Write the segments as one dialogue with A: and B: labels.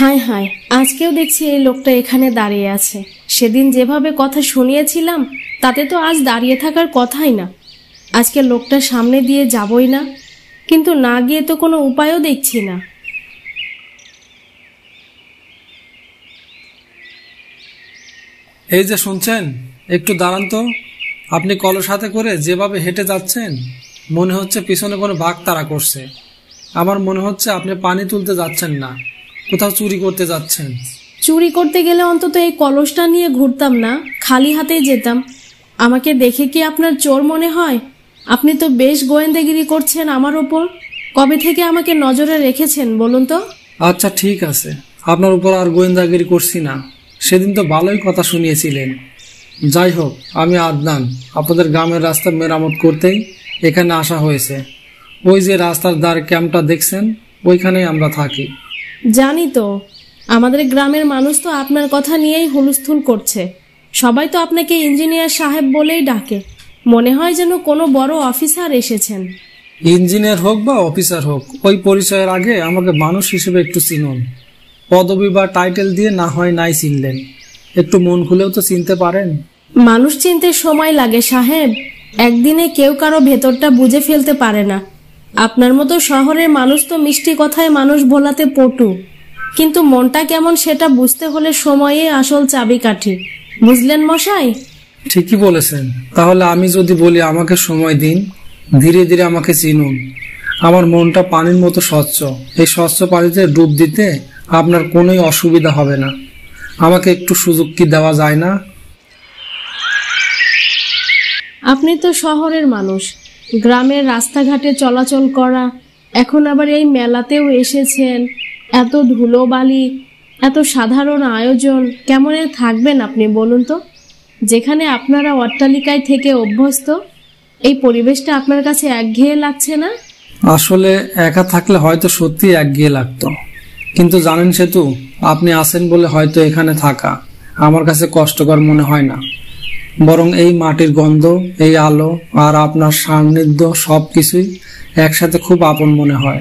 A: হায় হায়, আজকেও দেখছি এই লোকটা এখানে দাঁড়িয়ে আছে। সেদিন যেভাবে কথা শুনিয়েছিলাম তাতে তো আজ দাঁড়িয়ে থাকার কথাই না। আজকে লোকটার সামনে দিয়ে যাবই না, কিন্তু না গিয়ে তো কোনো উপায়ও দেখছি না।
B: এই যে শুনছেন, একটু দাঁড়ান তো। আপনি কলস হাতে করে যেভাবে হেঁটে যাচ্ছেন, মনে হচ্ছে পিছনে কোনো বাঘ তাড়া করছে। আমার মনে হচ্ছে আপনি পানি তুলতে যাচ্ছেন না, কোথাও চুরি করতে যাচ্ছেন।
A: চুরি করতে গেলে অন্তত এই কলসটা নিয়ে ঘুরতাম না, খালি হাতেই যেতাম। আমাকে দেখে কি আপনার চোর মনে হয়? আপনি তো বেশ গোয়েন্দাগিরি করছেন আমার ওপর। কবে থেকে আমাকে নজরে রেখেছেন বলুন তো?
B: আচ্ছা ঠিক আছে, আপনার উপর আর গোয়েন্দাগিরি করছি না। সেদিন তো ভালোই কথা শুনিয়েছিলেন। যাই হোক, আমি আদনান, আপনাদের গ্রামের রাস্তা মেরামত করতেই এখানে আসা হয়েছে। ওই যে রাস্তার ধারে ক্যাম্পটা দেখছেন, ওইখানেই আমরা থাকি।
A: জানি তো, আমাদের গ্রামের মানুষ তো আপনার কথা নিয়েই হুলস্থুল করছে। সবাই তো আপনাকে ইঞ্জিনিয়ার সাহেব বলেই ডাকে। মনে হয় যেন কোনো বড় অফিসার এসেছেন।
B: ইঞ্জিনিয়ার হোক বা অফিসার হোক, ওই পরিচয়ের আগে আমাকে মানুষ হিসেবে একটু চিনুন। পদবি বা টাইটেল দিয়ে না হয় নাই চিনলেন, একটু মন খুলেও তো চিনতে পারেন।
A: মানুষ চিনতে সময় লাগে সাহেব। একদিনে কেউ কারো ভেতরটা বুঝে ফেলতে পারে না। আপনার মতো শহরের মানুষ তো মিষ্টি কথায় মানুষ ভোলাতে পটু, কিন্তু মনটা কেমন সেটা বুঝতে হলে সময়ে আসল চাবিকাঠি। বুঝলেন মশাই?
B: ঠিকই বলেছেন। তাহলে আমি যদি বলি আমাকে সময় দিন, ধীরে ধীরে আমাকে চিনুন। আমার মনটা পানির মতো স্বচ্ছ। এই স্বচ্ছ পানিতে ডুব দিতে আপনার কোনোই অসুবিধা হবে না। আমাকে একটু সুযোগ কি দেওয়া যায় না?
A: আপনি তো শহরের মানুষ, গ্রামের রাস্তাঘাটে চলাচল করা, এখন আবার এই মেলাতেও এসেছেন। এত ধুলোবালি, এত সাধারণ আয়োজন, কেমনে থাকবেন আপনি বলুন তো? যেখানে আপনারা অট্টালিকায় থেকে অভ্যস্ত, এই পরিবেশটা আপনার কাছে একঘেয়ে লাগছে না?
B: আসলে একা থাকলে হয়তো সত্যি একঘেয়ে লাগতো, কিন্তু জানেন সেতু, আপনি আছেন বলে হয়তো এখানে থাকা আমার কাছে কষ্টকর মনে হয় না। বরং এই মাটির গন্ধ, এই আলো আর আপনার সান্নিধ্য সবকিছুই একসাথে খুব আপন মনে হয়।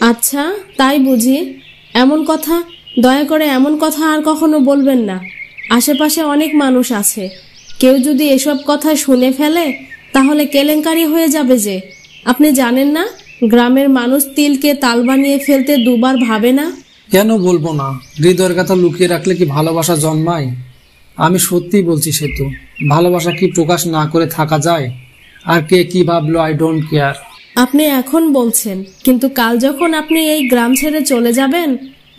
A: আচ্ছা, তাই বুঝি? এমন কথা, দয়া করে এমন কথা আর কখনো বলবেন না। আশেপাশে অনেক মানুষ আছে, কেউ যদি এসব কথা শুনে ফেলে তাহলে কেলেঙ্কারি হয়ে যাবে যে। আপনি জানেন না, গ্রামের মানুষ তিলকে তাল বানিয়ে ফেলতে দুবার ভাবে না।
B: কেন বলবো না? হৃদয়ের কথা লুকিয়ে রাখলে কি ভালোবাসা জন্মায়? আমি সত্যিই বলছি সেতু, ভালোবাসা কি প্রকাশ না করে থাকা যায়? আর কে কি ভাবলো, আই ডোন্ট কেয়ার।
A: আপনি এখন বলছেন, কিন্তু কাল যখন আপনি এই গ্রাম ছেড়ে চলে যাবেন,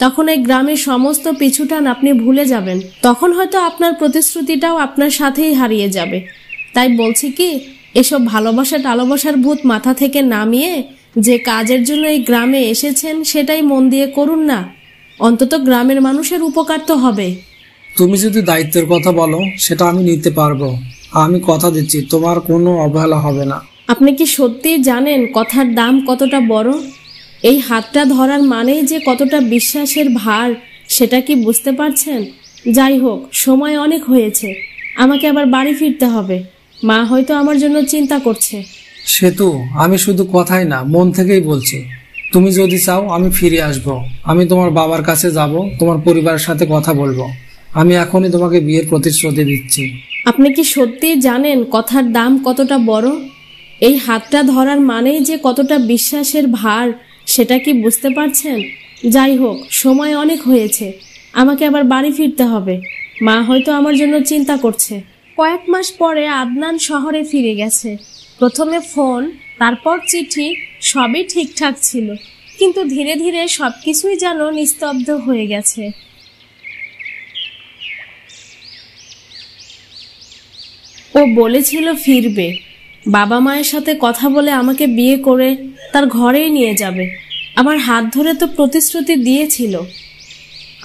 A: তখন এই গ্রামের সমস্ত পিছুটান আপনি ভুলে যাবেন। তখন হয়তো আপনার প্রতিশ্রুতিটাও আপনার সাথেই হারিয়ে যাবে। তাই বলছি কি, এসব ভালোবাসা টালোবাসার ভূত মাথা থেকে নামিয়ে যে কাজের জন্য এই গ্রামে এসেছেন সেটাই মন দিয়ে করুন না। অন্তত গ্রামের মানুষের উপকার তো হবে।
B: তুমি যদি দায়িত্বের কথা বলো, সেটা আমি নিতে পারবো। আমি কথা দিচ্ছি তোমার কোনো অবহেলা হবে না।
A: আপনি কি সত্যিই জানেন কথার দাম কতটা বড়? এই হাতটা ধরার মানেই যে কতটা বিশ্বাসের ভার, সেটা কি বুঝতে পারছেন? যাই হোক, সময় অনেক হয়েছে, আমাকে আবার বাড়ি ফিরতে হবে। মা হয়তো আমার জন্য চিন্তা করছে।
B: সেতু, আমি শুধু কথাই না, মন থেকেই বলছি। তুমি যদি চাও আমি ফিরে আসব। আমি তোমার বাবার কাছে যাব, তোমার পরিবারের সাথে কথা বলবো। আমি এখনই তোমাকে বিয়ের প্রতিশ্রুতি দিচ্ছি।
A: আপনি কি সত্যিই জানেন কথার দাম কতটা বড়? এই হাতটা ধরার মানেই যে কতটা বিশ্বাসের ভার, সেটা কি বুঝতে পারছেন? যাই হোক, সময় অনেক হয়েছে, আমাকে আবার বাড়ি ফিরতে হবে। মা হয়তো আমার জন্য চিন্তা করছে। কয়েক মাস পরে আদনান শহরে ফিরে গেছে। প্রথমে ফোন, তারপর চিঠি, সবই ঠিকঠাক ছিল, কিন্তু ধীরে ধীরে সবকিছুই যেন নিস্তব্ধ হয়ে গেছে। ও বলেছিল ফিরবে, বাবা মায়ের সাথে কথা বলে আমাকে বিয়ে করে তার ঘরেই নিয়ে যাবে। আমার হাত ধরে তো প্রতিশ্রুতি দিয়েছিল।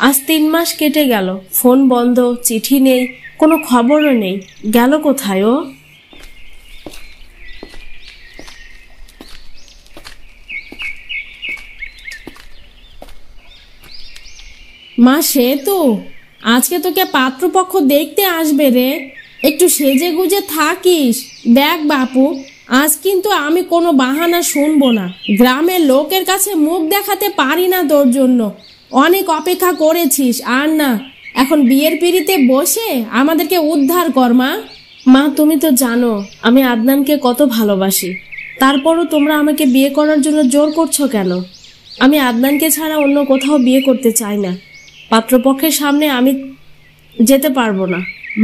A: আজ 3 মাস কেটে গেল, ফোন বন্ধ, চিঠি নেই, কোনো খবরও নেই। গেল কোথায় ও? মা, সে তো আজকে তোকে পাত্রপক্ষ দেখতে আসবে রে। একটু সেজে গুজে থাকিস। দেখ বাপু, আজ কিন্তু আমি কোনো বাহানা শুনবো না। গ্রামের লোকের কাছে মুখ দেখাতে পারি না তোর জন্য। অনেক অপেক্ষা করেছিস, আর না, এখন বিয়ের পিঁড়িতে বসে আমাদেরকে উদ্ধার কর মা। মা, তুমি তো জানো আমি আদনানকে কত ভালোবাসি, তারপরও তোমরা আমাকে বিয়ে করার জন্য জোর করছো কেন? আমি আদনানকে ছাড়া অন্য কোথাও বিয়ে করতে চাই না। পাত্রপক্ষের সামনে আমি যেতে পারবো না।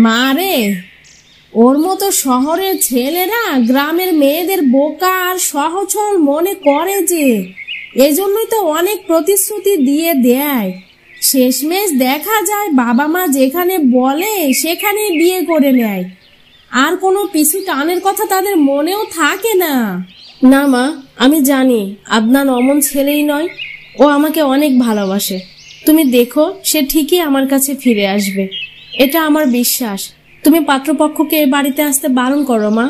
A: মা রে, ওর মতো শহরের ছেলেরা গ্রামের মেয়েদের বোকা আর সহজল মনে করে যে, এজন্যই তো অনেক প্রতিশ্রুতি দিয়ে দেয়। শেষমেশ দেখা যায় বাবা মা যেখানে বলে সেখানেই বিয়ে করে নেয়, আর কোনো পিছু টানের কথা তাদের মনেও থাকে না। না মা, আমি জানি আদনান অমন ছেলেই নয়, ও আমাকে অনেক ভালোবাসে। তুমি দেখো, সে ঠিকই আমার কাছে ফিরে আসবে, এটা আমার বিশ্বাস। তুমি পাত্রপক্ষকে এ বাড়িতে আসতে বারণ করো মা,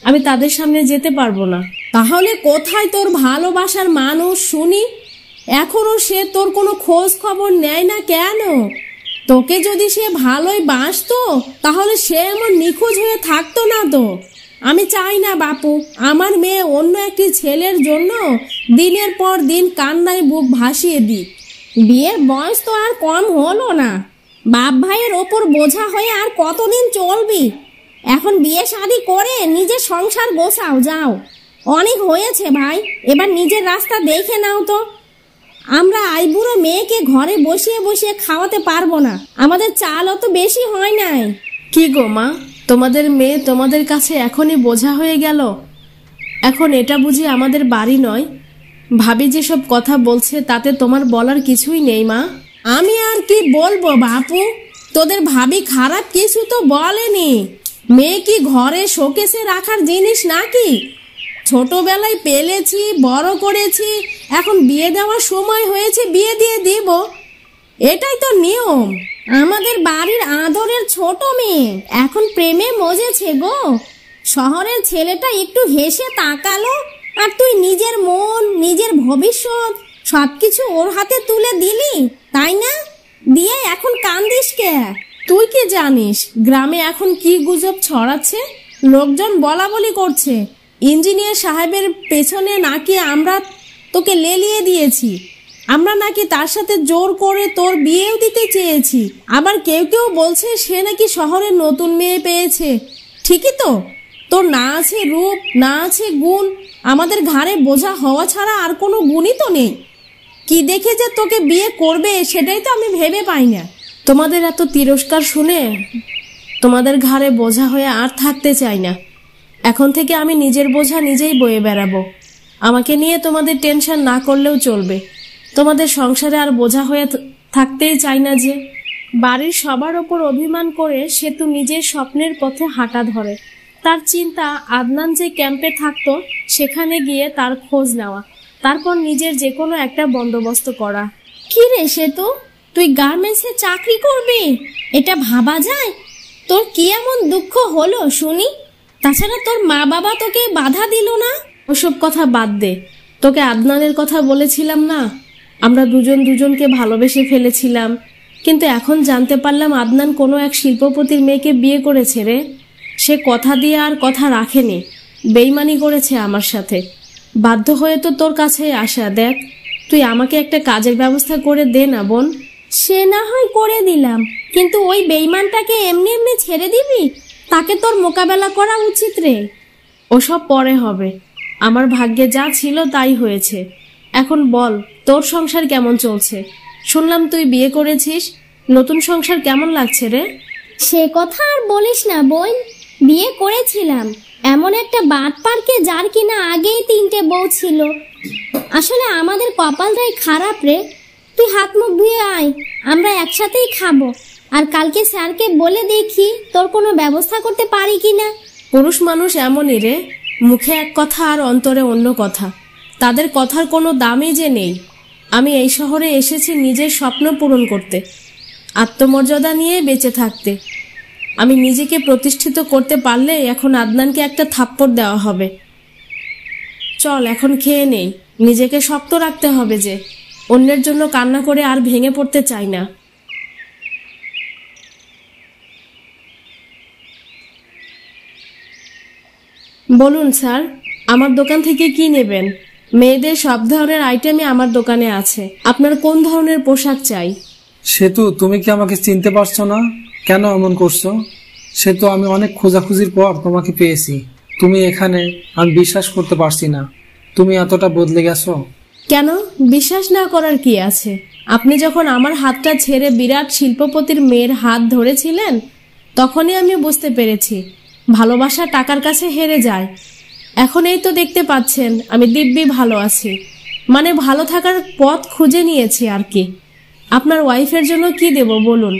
A: আমি তাদের সামনে যেতে পারবো না। তাহলে কোথায় তোর ভালোবাসার মানুষ শুনি? এখনো সে তোর কোনো খোঁজ খবর নেয় না কেন? তোকে যদি সে ভালোই বাসতো তাহলে সে এমন নিখোঁজ হয়ে থাকতো না তো। আমি চাই না বাপু, আমার মেয়ে অন্য একটি ছেলের জন্য দিনের পর দিন কান্নায় বুক ভাসিয়ে দিক। বিয়ের বয়স তো আর কম হলো না, বাপ ভাইয়ের ওপর বোঝা হয়ে আর কতদিন চলবি? এখন বিয়ে শাদী করে নিজের সংসার গোছাও, যাও। অনেক হয়েছে ভাই, এবার নিজের রাস্তা দেখে নাও তো। আমরা আইবুড়ো মেয়েকে ঘরে বসিয়ে বসিয়ে খাওয়াতে পারবো না, আমাদের চাল অত বেশি হয় নাই। কি গো মা, তোমাদের মেয়ে তোমাদের কাছে এখনই বোঝা হয়ে গেল? এখন এটা বুঝি আমাদের বাড়ি নয়? ভাবি যেসব কথা বলছে তাতে তোমার বলার কিছুই নেই মা। আমি আর কি বলবো বাপু, তোদের ভাবি খারাপ কিছু তো বলেনি। মেয়ে কি ঘরে শোকেসে রাখার জিনিস নাকি? ছোটবেলায় পেলেছি, বড় করেছি, এখন বিয়ে দেওয়ার সময় হয়েছে, বিয়ে দিয়ে দিব, এটাই তো নিয়ম। আমাদের বাড়ির আদরের ছোট মেয়ে এখন প্রেমে মজেছে গো। শহরের ছেলেটা একটু হেসে তাকালো আর তুই নিজের মন, নিজের ভবিষ্যৎ সবকিছু ওর হাতে তুলে দিলি, তাই না? দিয়ে এখন কান্দিস কে? তুই কি জানিস গ্রামে এখন কি গুজব ছড়াচ্ছে? লোকজন বলা বলি করছে ইঞ্জিনিয়ার সাহেবের পেছনে নাকি আমরা তোকে লেলিয়ে দিয়েছি, আমরা নাকি তার সাথে জোর করে তোর বিয়েও দিতে চেয়েছি। আবার কেউ কেউ বলছে সে নাকি শহরে নতুন মেয়ে পেয়েছে। ঠিকই তো, তোর না আছে রূপ, না আছে গুণ, আমাদের ঘাড়ে বোঝা হওয়া ছাড়া আর কোনো গুণই তো নেই। কি দেখে যে তোকে বিয়ে করবে সেটাই তো আমি ভেবে পাই না। তোমাদের এত তিরস্কার শুনে তোমাদের ঘাড়ে বোঝা হয়ে আর থাকতে চাই না। এখন থেকে আমি নিজের বোঝা নিজেই বয়ে বেড়াবো। আমাকে নিয়ে তোমাদের টেনশন না করলেও চলবে। তোমাদের সংসারে আর বোঝা হয়ে থাকতেই চাই না যে। বাড়ির সবার ওপর অভিমান করে সেতু নিজের স্বপ্নের পথে হাঁটা ধরে। তার চিন্তা আদনান যে ক্যাম্পে থাকতো সেখানে গিয়ে তার খোঁজ নেওয়া, তারপর নিজের যে কোনো একটা বন্দোবস্ত করা। কি রে সেতু, তুই গার্মেন্টসে চাকরি করবি? এটা ভাবা যায়? তোর কি এমন দুঃখ হলো শুনি? তাছাড়া তোর মা বাবা তোকে বাধা দিল না? ওসব কথা বাদ দে। তোকে আদনানের কথা বলেছিলাম না, আমরা দুজন দুজনকে ভালোবেসে ফেলেছিলাম, কিন্তু এখন জানতে পারলাম আদনান কোনো এক শিল্পপতির মেয়েকে বিয়ে করেছে রে। সে কথা দিয়ে আর কথা রাখেনি, বেইমানি করেছে আমার সাথে। বাধ্য হয়ে তো তোর কাছে আসা। দেখ, তুই আমাকে একটা কাজের ব্যবস্থা করে দে না বোন। সে না হয় করে দিলাম, কিন্তু ওই বেইমানটাকে এমনি এমনি ছেড়ে দিবি? তাকে তোর মোকাবেলা করা উচিত রে। ওসব পরে হবে, আমার ভাগ্যে যা ছিল তাই হয়েছে। এখন বল, তোর সংসার কেমন চলছে? শুনলাম তুই বিয়ে করেছিস, নতুন সংসার কেমন লাগছে রে?
C: সে কথা আর বলিস না বোন, বিয়ে করেছিলাম এমন একটা বাটপারকে যার কিনা আগেই 3টে বউ ছিল। আসলে আমাদের কপালটাই খারাপ রে। তুই হাত মুখ ধুয়ে আয়, আমরা একসাথেই খাবো। আর কালকে স্যারকে বলে দেখি তোর কোনো ব্যবস্থা করতে পারি কিনা।
A: পুরুষ মানুষ এমনই রে, মুখে এক কথা আর অন্তরে অন্য কথা। তাদের কথার কোনো দামই যে নেই। আমি এই শহরে এসেছি নিজের স্বপ্ন পূরণ করতে, আত্মমর্যাদা নিয়ে বেঁচে থাকতে। আমি নিজেকে প্রতিষ্ঠিত করতে পারলে এখন আদনানকে একটা থাপ্পড় দেওয়া হবে। চল এখন খেয়ে নেই, নিজেকে শক্ত রাখতে হবে যে। অন্যের জন্য কান্না করে আর ভেঙে পড়তে চাই না। বলুন স্যার, আমার দোকান থেকে কি নেবেন? মেয়েদের সব ধরনের আইটেমই আমার দোকানে আছে। আপনার কোন ধরনের পোশাক চাই?
B: সেতু, তুমি কি আমাকে চিনতে পারছো না? কেন এমন করছো? সেতু, আমি অনেক খোঁজাখুঁজির পর তোমাকে পেয়েছি। তুমি এখানে, আমি বিশ্বাস করতে পারছি না তুমি এতটা বদলে গেছো।
A: কেন বিশ্বাস না করার কি আছে? আপনি যখন আমার হাতটা ছেড়ে বিরাট শিল্পপতির মেয়ের হাত ধরেছিলেন, তখনই আমি বুঝতে পেরেছি ভালোবাসা টাকার কাছে হেরে যায়। এখন এই তো দেখতে পাচ্ছেন আমি দিব্যি ভালো আছি, মানে ভালো থাকার পথ খুঁজে নিয়েছি আর কি। আপনার ওয়াইফের জন্য কি দেব বলুন?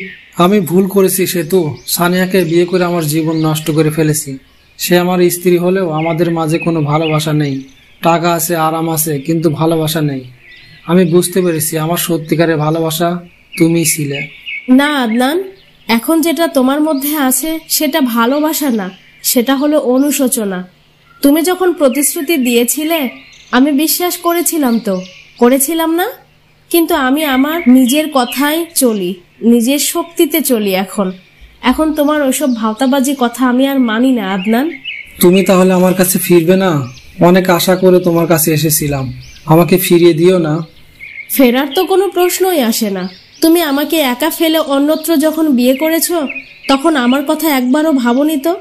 B: আমি ভুল করেছি সেতু। সানিয়াকে বিয়ে করে আমার জীবন নষ্ট করে ফেলেছি। সে আমার স্ত্রী হলেও আমাদের মাঝে কোনো ভালোবাসা নেই। টাকা আছে, আরাম আছে, কিন্তু ভালোবাসা নেই। আমি বুঝতে পেরেছি আমার সত্যিকারের ভালোবাসা তুমিই ছিলে।
A: না আদনান, এখন যেটা তোমার মধ্যে আছে সেটা ভালোবাসা না, সেটা হলো অনুশোচনা। তুমি যখন প্রতিশ্রুতি দিয়েছিলে আমি বিশ্বাস করেছিলাম, তো করেছিলাম না? কিন্তু আমি আমার নিজের কথাই চলি, নিজের শক্তিতে চলি। এখন তোমার ওইসব ভাওতাবাজি কথা আমি আর মানি না আদনান।
B: তুমি তাহলে আমার কাছে ফিরবে না? অনেক আশা করে তোমার কাছে এসেছিলাম, আমাকে ফিরিয়ে দিও না।
A: ফেরার তো কোনো প্রশ্নই আসে না। তুমি আমাকে একা ফেলে অন্যত্র যখন বিয়ে করেছো, তখন আমার কথা একবারও ভাবনি তো?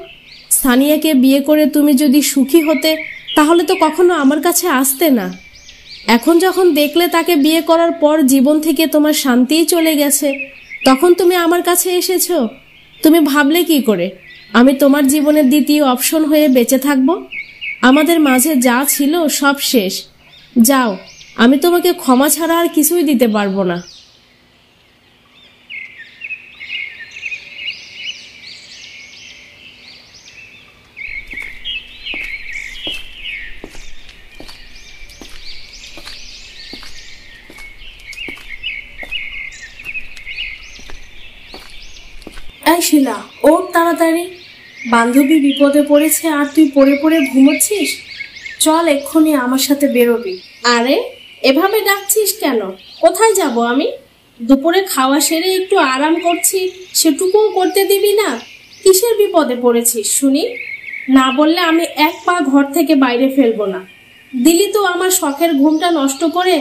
A: সানিয়াকে বিয়ে করে তুমি যদি সুখী হতে, তাহলে তো কখনো আমার কাছে আসতে না। এখন যখন দেখলে তাকে বিয়ে করার পর জীবন থেকে তোমার শান্তিই চলে গেছে, তখন তুমি আমার কাছে এসেছো। তুমি ভাবলে কি করে আমি তোমার জীবনের দ্বিতীয় অপশন হয়ে বেঁচে থাকব? আমাদের মাঝে যা ছিল সব শেষ। যাও, আমি তোমাকে ক্ষমা ছাড়া আর কিছুই দিতে পারবো না। এই শিলা, ওর তাড়াতাড়ি। বান্ধবী বিপদে পড়েছে আর তুই পড়ে পড়ে ঘুমোচ্ছিস? চল, এক্ষুনি আমার সাথে বেরোবি। আরে এভাবে ডাকছিস কেন? কোথায় যাব আমি? দুপুরে খাওয়া সেরে একটু আরাম করছি, সেটুকুও করতে দিবি না? কিসের বিপদে পড়েছিস শুনি? না বললে আমি এক পা ঘর থেকে বাইরে ফেলবো না। দিলি তো আমার শখের ঘুমটা নষ্ট করে।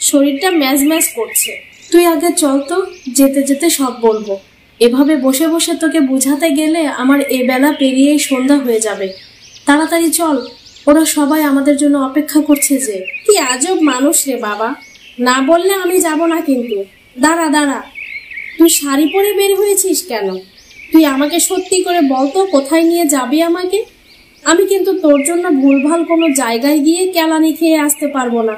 A: শরীরটা ম্যাজ ম্যাজ করছে। তুই আগে চল তো, যেতে যেতে সব বলবো। এভাবে বসে বসে তোকে বুঝাতে গেলে আমার এ বেলা পেরিয়েই সন্ধ্যা হয়ে যাবে। তাড়াতাড়ি চল, ওরা সবাই আমাদের জন্য অপেক্ষা করছে যে। কি আজব মানুষ রে বাবা, না বললে আমি যাব না কিন্তু। দাঁড়া দাঁড়া, তুই শাড়ি পরে বের হয়েছিস কেন? তুই আমাকে সত্যি করে বলতো কোথায় নিয়ে যাবি আমাকে? আমি কিন্তু তোর জন্য ভুলভাল কোনো জায়গায় গিয়ে কেলানি খেয়ে আসতে পারবো না।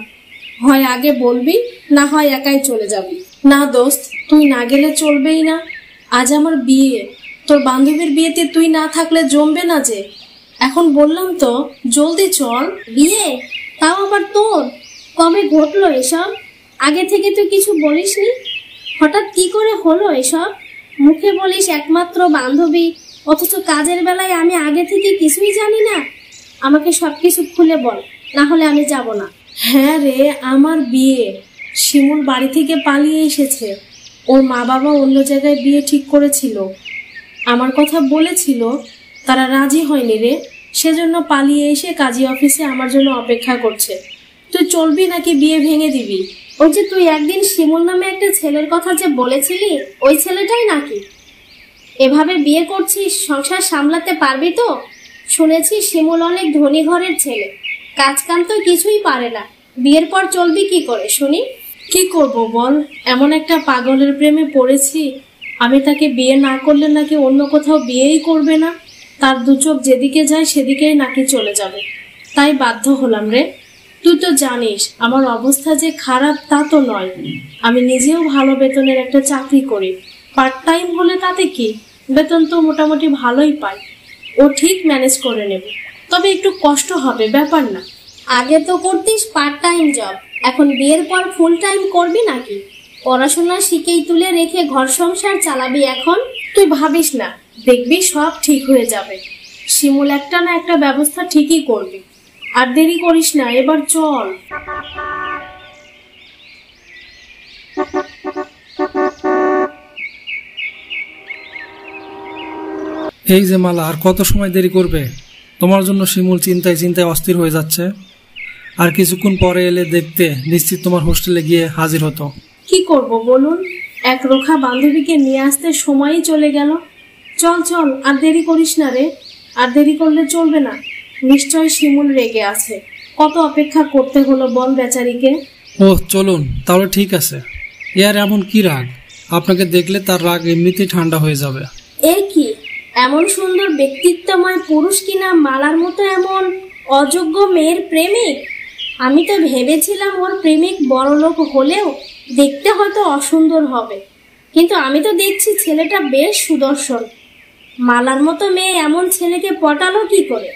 A: হয় আগে বলবি, না হয় একাই চলে যাবি। না দোস্ত, তুই না গেলে চলবেই না। আজ আমার বিয়ে, তোর বান্ধবীর বিয়েতে তুই না থাকলে জমবে না যে। এখন বললাম তো, জলদি চল।
C: বিয়ে? তাও আবার তোর? কবে ঘটলো এসব? আগে থেকে তুই কিছু বলিসনি, হঠাৎ কি করে হলো এসব? মুখে বলিস একমাত্র বান্ধবী, অথচ কাজের বেলায় আমি আগে থেকে কিছুই জানি না। আমাকে সবকিছু খুলে বল, না হলে আমি যাব না।
A: হ্যাঁ রে, আমার বিয়ে। শিমুল বাড়ি থেকে পালিয়ে এসেছে। ওর মা বাবা অন্য জায়গায় বিয়ে ঠিক করেছিল। আমার কথা বলেছিল, তারা রাজি হয়নি রে। সেজন্য পালিয়ে এসে কাজী অফিসে আমার জন্য অপেক্ষা করছে। তুই চলবি নাকি বিয়ে ভেঙে দিবি?
C: ওই যে তুই একদিন শিমুল নামে একটা ছেলের কথা যে বলেছিলি, ওই ছেলেটাই নাকি? এভাবে বিয়ে করছিস, সংসার সামলাতে পারবি তো? শুনেছি শিমুল অনেক ধনী ঘরের ছেলে, কাজ কাম তো কিছুই পারে না। বিয়ের পর চলবি কি করে শুনি?
A: কি করব বল, এমন একটা পাগলের প্রেমে পড়েছি। আমি তাকে বিয়ে না করলে নাকি অন্য কোথাও বিয়েই করবে না। তার দু চোখ যেদিকে যায় সেদিকেই নাকি চলে যাবে। তাই বাধ্য হলাম রে। তুই তো জানিস আমার অবস্থা যে খারাপ তা তো নয়। আমি নিজেও ভালো বেতনের একটা চাকরি করি। পার্ট টাইম হলে তাতে কি, বেতন তো মোটামুটি ভালোই পাই। ও ঠিক ম্যানেজ করে নেব, তবে একটু কষ্ট হবে, ব্যাপার না।
C: আগে তো করতিস পার্ট টাইম জব, এখন বিয়ের পর ফুল টাইম করবি নাকি? পড়াশোনা শিখেই তুলে রেখে ঘর সংসার চালাবি এখন?
A: তুই ভাবিস না, দেখবি সব ঠিক হয়ে যাবে। শিমুল একটা না একটা ব্যবস্থা ঠিকই করবি। আর দেরি করিস না, এবার চল।
B: এই যে মালা, আর কত সময় দেরি করবে? তোমার জন্য শিমুল চিন্তায় চিন্তায় অস্থির হয়ে যাচ্ছে। আর কিছুক্ষণ পরে এলে দেখতে নিশ্চিত তোমার হোস্টেলে গিয়ে হাজির হতো।
A: কি করব বলুন, এক রোখা বান্ধবীকে নিয়ে আসতে সময়ই চলে গেল। চল চল, আর দেরি করিস না রে, আর দেরি করলে চলবে না। নিশ্চয় শিমুল রেগে আছে, কত অপেক্ষা করতে হলো বল বেচারিকে।
B: ওহ চলুন, তাহলে ঠিক আছে। এর এমন কি রাগ? আপনাকে দেখলে তার রাগ এমনিতেই ঠান্ডা হয়ে যাবে।
A: এ কি, এমন সুন্দর ব্যক্তিত্বময় পুরুষ কিনা মালার মতো এমন অযোগ্য মেয়ের প্রেমিক? আমি তো ভেবেছিলাম ওর প্রেমিক বড়লোক হলেও দেখতে হয়তো অসুন্দর হবে, কিন্তু আমি তো দেখছি ছেলেটা বেশ সুদর্শন। মালার মতো মেয়ে এমন ছেলেকে পটালো কি করে?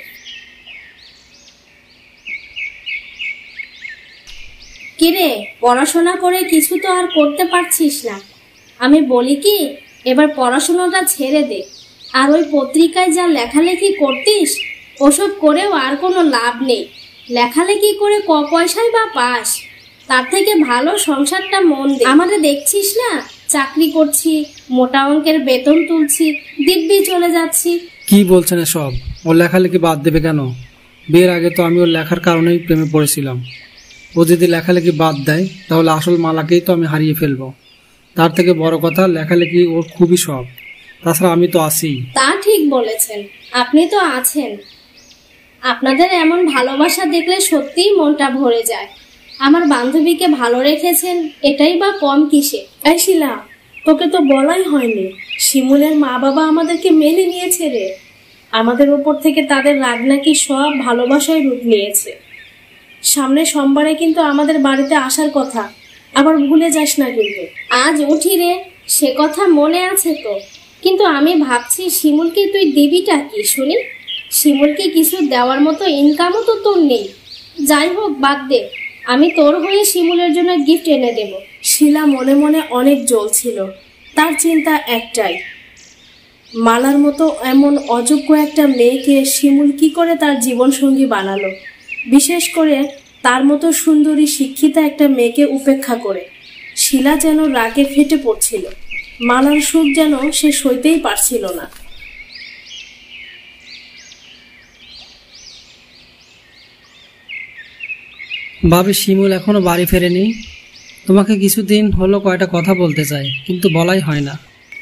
A: কিরে, পড়াশোনা করে কিছু তো আর করতে পারছিস না। আমি বলি কি, এবার পড়াশোনাটা ছেড়ে দে, আর ওই পত্রিকায় যা লেখালেখি করতিস ওসব করেও আর কোনো লাভ নেই। লেখালেখি করে ক পয়সায় বা পাস, তার থেকে ভালো সংসারটা মন দে। আমাদের দেখছিস না, চাকরি করছি, মোটা অঙ্কের বেতন তুলছি, দিব্যি চলে যাচ্ছি।
B: কি বলছেন এসব? ও লেখালেখি বাদ দেবে কেন? বিয়ের আগে তো আমি ওর লেখার কারণেই প্রেমে পড়েছিলাম। ও যদি লেখালেখি বাদ দেয় তাহলে আসল মালাকেই তো আমি হারিয়ে ফেলবো। তার থেকে বড় কথা, লেখালেখি ওর খুবই শখ। তাছাড়া আমি তো আছি।
A: তা ঠিক বলেছেন, আপনি তো আছেন। আপনাদের এমন ভালোবাসা দেখলে সত্যিই মনটা ভরে যায়। আমার বান্ধবীকে ভালো রেখেছেন, এটাই বা কম কিসে। এই শিলা, তোকে তো বলাই হয়নি, শিমুলের মা বাবা আমাদেরকে মেনে নিয়েছে রে। আমাদের উপর থেকে তাদের রাগ নাকি সব ভালোবাসায় রূপ নিয়েছে। সামনে সোমবারে কিন্তু আমাদের বাড়িতে আসার কথা, আবার ভুলে যাস না কিন্তু। আজ উঠি রে, সে কথা মনে আছে তো, কিন্তু আমি ভাবছি শিমুলকে তুই দিবিটা কি শুনি? শিমুলকে কিছু দেওয়ার মতো ইনকামও তো তোর নেই। যাই হোক, বাদ দে, আমি তোর হয়ে শিমুলের জন্য গিফট এনে দেব। শিলা মনে মনে অনেক জ্বলছিল। তার চিন্তা একটাই, মালার মতো এমন অযোগ্য একটা মেয়েকে শিমুল কি করে তার জীবনসঙ্গী বানালো, বিশেষ করে তার মতো সুন্দরী শিক্ষিতা একটা মেয়েকে উপেক্ষা করে। শিলা যেন রাগে ফেটে পড়ছিল। মালার সুখ যেন সে সইতেই পারছিল না।
B: ভাবি, শিমুল এখনো বাড়ি ফেরেনি। তোমাকে কিছুদিন হলো কয়টা কথা বলতে চাই, কিন্তু বলাই হয় না।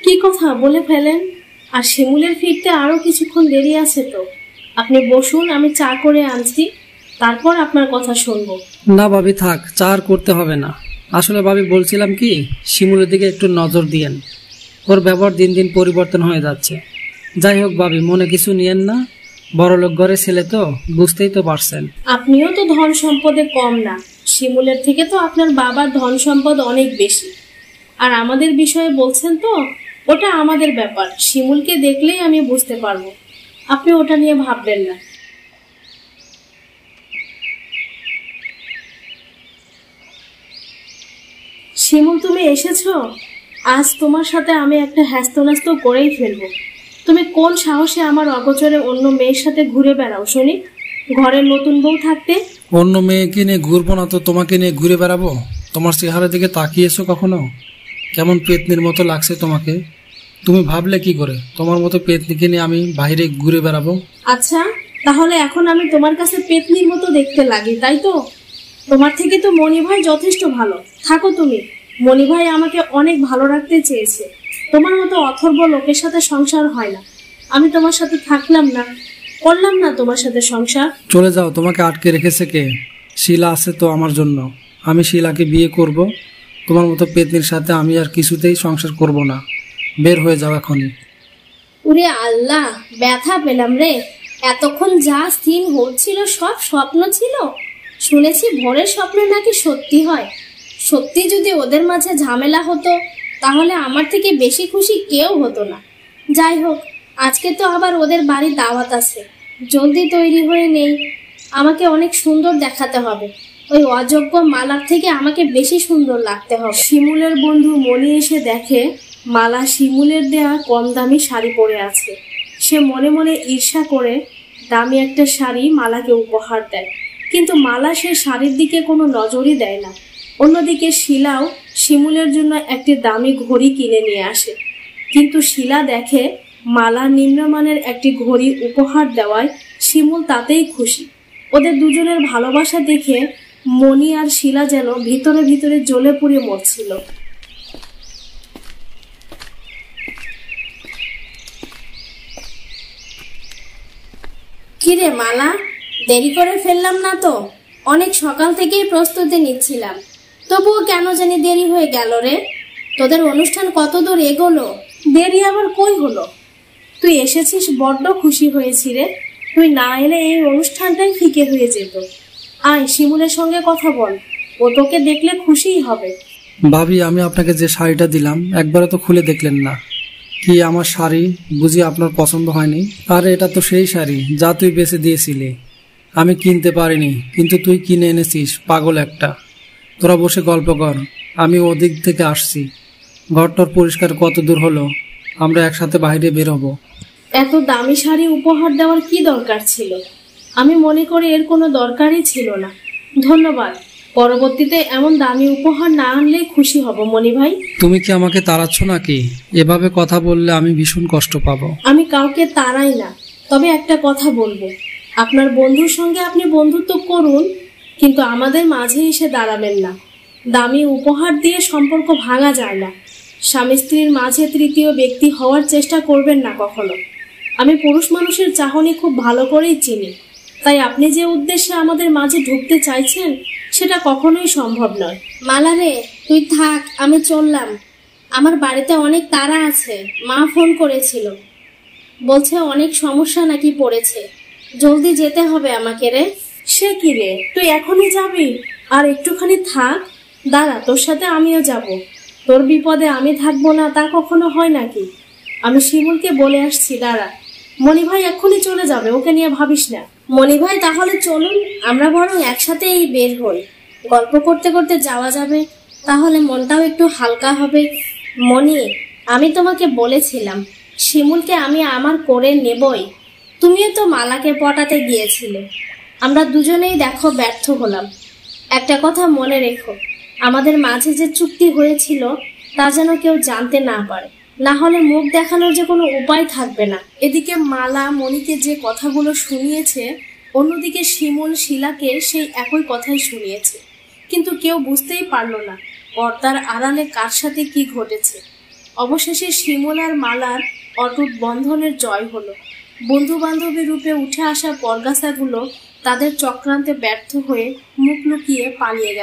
A: কি কথা বলে ফেলেন। আর শিমুলের ফিরতে আরো কিছুক্ষণ দেরি আছে তো। আপনি বসুন, আমি চা করে আনছি, তারপর আপনার কথা শুনবো।
B: না ভাবি, থাক, চা আর করতে হবে না। আসলে ভাবি বলছিলাম কি, শিমুলের দিকে একটু নজর দিয়েন। ওর ব্যবহার দিন দিন পরিবর্তন হয়ে যাচ্ছে। যাই হোক ভাবি, মনে কিছু নিয়েন না। বড়লোক ঘরের ছেলে তো, বুঝতেই তো পারছেন।
A: আপনিও তো ধন সম্পদে কম না। শিমুলের থেকে তো আপনার বাবার ধন সম্পদ অনেক বেশি। আর আমাদের বিষয়ে বলছেন তো, ওটা আমাদের ব্যাপার। শিমুলকে দেখলেই আমি বুঝতে পারবো। আপনি ওটা নিয়ে ভাববেন না। শিমুল, তুমি এসেছো? আজ তোমার সাথে আমি একটা হ্যাস্ত করেই ফেলবো। তুমি কোন সাহসে আমার অগোচরে অন্য মেয়ের সাথে ঘুরে বেড়াও শুনি? ঘরের নতুন বউ থাকতে।
B: অন্য মেয়েকে নিয়ে ঘুরবো না তো তোমাকে নিয়ে ঘুরে বেড়াবো? তোমার চেহারা দিকে তাকিয়েছো কখনো? কেমন পেতনির মতো লাগছে তোমাকে। তুমি ভাবলে কি করে তোমার মতো পেতনিকে নিয়ে আমি বাইরে ঘুরে বেড়াবো?
A: আচ্ছা, তাহলে এখন আমি তোমার কাছে পেতনির মতো দেখতে লাগি, তাই তো? তোমার থেকে তো মণি ভাই যথেষ্ট ভালো। থাকো তুমি। মণি ভাই আমাকে অনেক ভালো রাখতে চেয়েছে। তোমার মতো অথর্ব লোকের সাথে সংসার হয় না। আমি তোমার সাথে থাকলাম না, করলাম না তোমার সাথে সংসার।
B: চলে যাও, তোমাকে আটকে রেখেছে কে? শিলা আছে তো আমার জন্য। আমি শিলাকে বিয়ে করব। তোমার মতো পেতনির সাথে আমি আর কিছুতেই সংসার করব না। বের হয়ে যাও এখনই।
A: ওরে আল্লাহ, ব্যথা পেলাম রে। এতক্ষণ যা স্থির হচ্ছিল সব স্বপ্ন ছিল। শুনেছি ভোরের স্বপ্ন নাকি সত্যি হয়। সত্যি যদি ওদের মাঝে ঝামেলা হতো তাহলে আমার থেকে বেশি খুশি কেউ হতো না। যাই হোক, আজকে তো আবার ওদের বাড়ির দাওয়াত আছে। জলদি তৈরি হয়ে নেই, আমাকে অনেক সুন্দর দেখাতে হবে। ওই অযোগ্য মালার থেকে আমাকে বেশি সুন্দর লাগতে হবে। শিমুলের বন্ধু মনি এসে দেখে মালা শিমুলের দেয়া কম দামি শাড়ি পরে আছে। সে মনে মনে ঈর্ষা করে দামি একটা শাড়ি মালাকে উপহার দেয়, কিন্তু মালা সে শাড়ির দিকে কোনো নজরই দেয় না। অন্যদিকে শিলাও শিমুলের জন্য একটি দামি ঘড়ি কিনে নিয়ে আসে, কিন্তু শিলা দেখে মালা নিম্নমানের একটি ঘড়ি উপহার দেওয়ায় শিমুল তাতেই খুশি। ওদের দুজনের ভালোবাসা দেখে মণি আর শিলা যেন ভিতরে ভিতরে জ্বলে পুড়ে মরছিল।
C: কিরে মালা, দেরি করে ফেললাম না তো? অনেক সকাল থেকেই প্রস্তুতি নিচ্ছিলাম, তবুও কেন জানি দেরি হয়ে গেল রে। তোদের অনুষ্ঠান কত দূর এগোলো?
A: দেরি আবার কই হলো? তুই এসেছিস, বড্ড খুশি হয়েছি রে। তুই না এলে এই অনুষ্ঠানটাই ফিকে হয়ে যেত। আয়, শিমুলের সঙ্গে কথা বল, ও তোকে দেখলে খুশিই হবে।
B: ভাবি, আমি আপনাকে যে শাড়িটা দিলাম একবারও তো খুলে দেখলেন না। কি আমার শাড়ি বুঝি আপনার পছন্দ হয়নি? আরে এটা তো সেই শাড়ি যা তুই বেচে দিয়েছিলি। আমি কিনতে পারিনি, কিন্তু তুই কিনে এনেছিস, পাগল একটা। তোরা বসে গল্প কর, আমি ওদিক থেকে আসছি। ঘরটর পরিষ্কার কত দূর হলো? আমরা একসাথে বাইরে বের হবো।
A: এত দামি শাড়ি উপহার দেওয়ার কি দরকার ছিল? আমি মনে করি এর কোনো দরকারই ছিল না। ধন্যবাদ। পরবর্তীতে এমন দামি উপহার না আনলেই খুশি হব মণি ভাই।
B: তুমি কি আমাকে তাড়াচ্ছ নাকি? এভাবে কথা বললে আমি ভীষণ কষ্ট পাবো।
A: আমি কাউকে তাড়াই না, তবে একটা কথা বলবো। আপনার বন্ধুর সঙ্গে আপনি বন্ধুত্ব করুন, কিন্তু আমাদের মাঝে এসে দাঁড়াবেন না। দামি উপহার দিয়ে সম্পর্ক ভাঙা যায় না। স্বামী স্ত্রীর মাঝে তৃতীয় ব্যক্তি হওয়ার চেষ্টা করবেন না কখনো। আমি পুরুষ মানুষের চাহনি খুব ভালো করেই চিনি, তাই আপনি যে উদ্দেশ্যে আমাদের মাঝে ঢুকতে চাইছেন সেটা কখনোই সম্ভব নয়।
C: মালা রে, তুই থাক, আমি চললাম। আমার বাড়িতে অনেক তাড়া আছে। মা ফোন করেছিল, বলছে অনেক সমস্যা নাকি পড়েছে, জলদি যেতে হবে আমাকে রে।
A: সে কি রে, তুই এখনই যাবি? আর একটুখানি থাক, দাঁড়া, তোর সাথে আমিও যাব। তোর বিপদে আমি থাকবো না তা কখনো হয় নাকি? আমি শিমুলকে বলে আসছি, দাঁড়া। মণি ভাই এক্ষুনি চলে যাবে, ওকে নিয়ে ভাবিস না।
C: মণি ভাই, তাহলে চলুন, আমরা বরং একসাথেই বের হই। গল্প করতে করতে যাওয়া যাবে, তাহলে মনটাও একটু হালকা হবে। মণি, আমি তোমাকে বলেছিলাম শিমুলকে আমি আমার করে নেবই। তুমিও তো মালাকে পটাতে গিয়েছিলে। আমরা দুজনেই দেখো ব্যর্থ হলাম। একটা কথা মনে রেখো, আমাদের মাঝে যে চুক্তি হয়েছিল তা যেন কেউ জানতে না পারে, না হলে মুখ দেখানোর যে কোনো উপায় থাকবে না।
A: এদিকে মালা মণিকে যে কথাগুলো শুনিয়েছে, অন্যদিকে শিমুল শিলাকে সেই একই কথাই শুনিয়েছে, কিন্তু কেউ বুঝতেই পারল না পর্দার আড়ালে কার সাথে কি ঘটেছে। অবশেষে শিমুল আর মালার অটুট বন্ধনের জয় হলো। বন্ধু বান্ধবী রূপে উঠে আসা পরগাছাগুলো তাদের চক্রান্তে ব্যর্থ হয়ে মুখ লুকিয়ে পালিয়ে গেল।